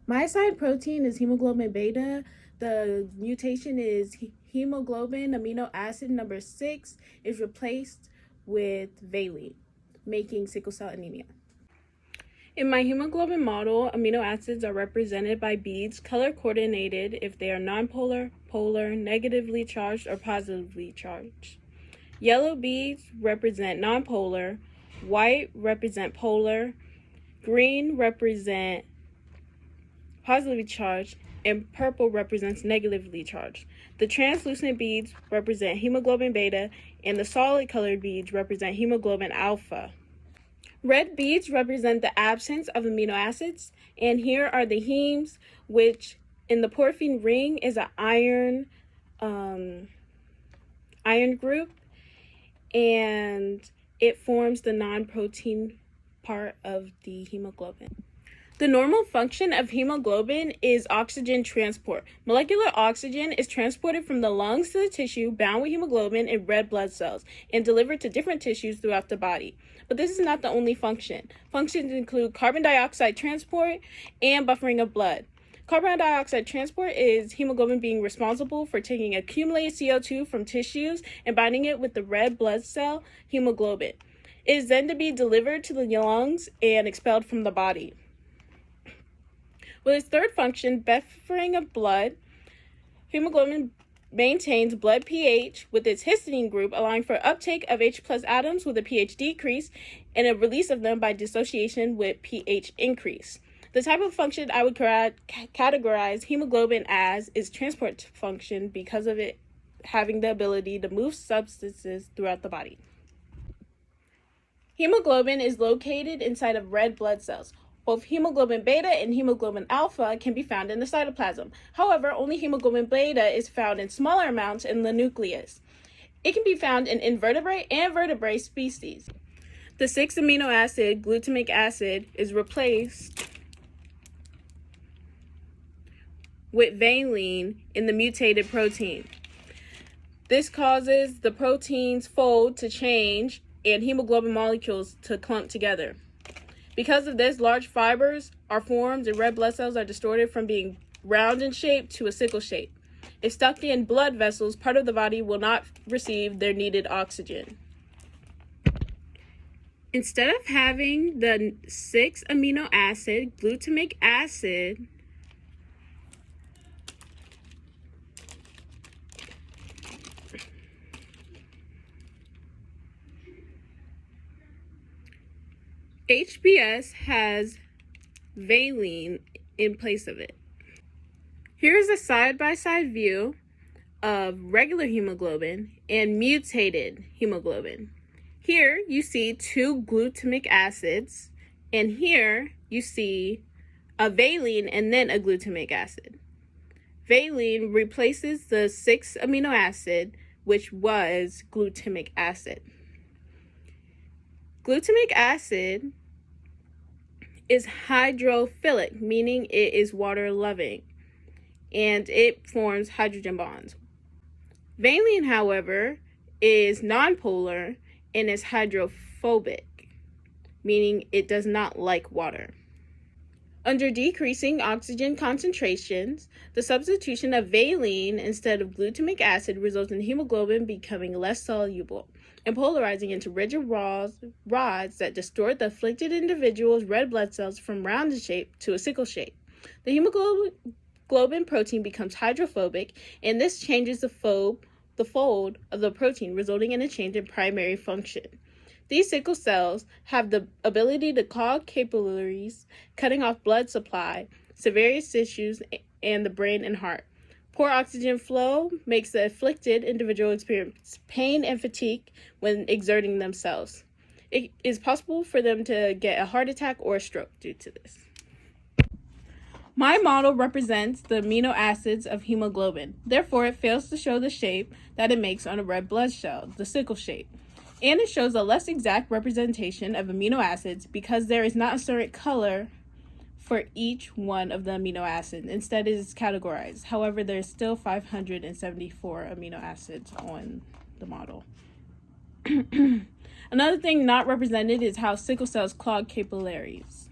My assigned protein is hemoglobin beta. The mutation is hemoglobin amino acid number 6 is replaced with valine, making sickle cell anemia. In my hemoglobin model, amino acids are represented by beads color coordinated if they are nonpolar, polar, negatively charged, or positively charged. Yellow beads represent nonpolar, white represent polar, green represent positively charged, and purple represents negatively charged. The translucent beads represent hemoglobin beta, and the solid colored beads represent hemoglobin alpha. Red beads represent the absence of amino acids, and here are the hemes, which in the porphine ring is an iron group, and it forms the non-protein part of the hemoglobin. The normal function of hemoglobin is oxygen transport. Molecular oxygen is transported from the lungs to the tissue bound with hemoglobin in red blood cells and delivered to different tissues throughout the body. But this is not the only function. Functions include carbon dioxide transport and buffering of blood. Carbon dioxide transport is hemoglobin being responsible for taking accumulated CO2 from tissues and binding it with the red blood cell hemoglobin. It is then to be delivered to the lungs and expelled from the body. With its third function, buffering of blood, hemoglobin maintains blood pH with its histidine group, allowing for uptake of H+ atoms with a pH decrease and a release of them by dissociation with pH increase. The type of function I would categorize hemoglobin as is transport function because of it having the ability to move substances throughout the body. Hemoglobin is located inside of red blood cells. Both hemoglobin beta and hemoglobin alpha can be found in the cytoplasm. However, only hemoglobin beta is found in smaller amounts in the nucleus. It can be found in invertebrate and vertebrate species. The 6th amino acid, glutamic acid, is replaced with valine in the mutated protein. This causes the protein's fold to change and hemoglobin molecules to clump together. Because of this, large fibers are formed and red blood cells are distorted from being round in shape to a sickle shape. If stuck in blood vessels, part of the body will not receive their needed oxygen. Instead of having the 6th amino acid, glutamic acid, HBS has valine in place of it. Here's a side-by-side view of regular hemoglobin and mutated hemoglobin. Here you see 2 glutamic acids, and here you see a valine and then a glutamic acid. Valine replaces the 6th amino acid, which was glutamic acid. Glutamic acid is hydrophilic, meaning it is water-loving, and it forms hydrogen bonds. Valine, however, is nonpolar and is hydrophobic, meaning it does not like water. Under decreasing oxygen concentrations, the substitution of valine instead of glutamic acid results in hemoglobin becoming less soluble and polarizing into rigid rods that distort the afflicted individual's red blood cells from rounded shape to a sickle shape. The hemoglobin protein becomes hydrophobic, and this changes the fold of the protein, resulting in a change in primary function. These sickle cells have the ability to clog capillaries, cutting off blood supply to various tissues and the brain and heart. Poor oxygen flow makes the afflicted individual experience pain and fatigue when exerting themselves. It is possible for them to get a heart attack or a stroke due to this. My model represents the amino acids of hemoglobin. Therefore, it fails to show the shape that it makes on a red blood cell, the sickle shape. And it shows a less exact representation of amino acids because there is not a certain color for each one of the amino acids. Instead, it is categorized. However, there's still 574 amino acids on the model. Another thing not represented is how sickle cells clog capillaries.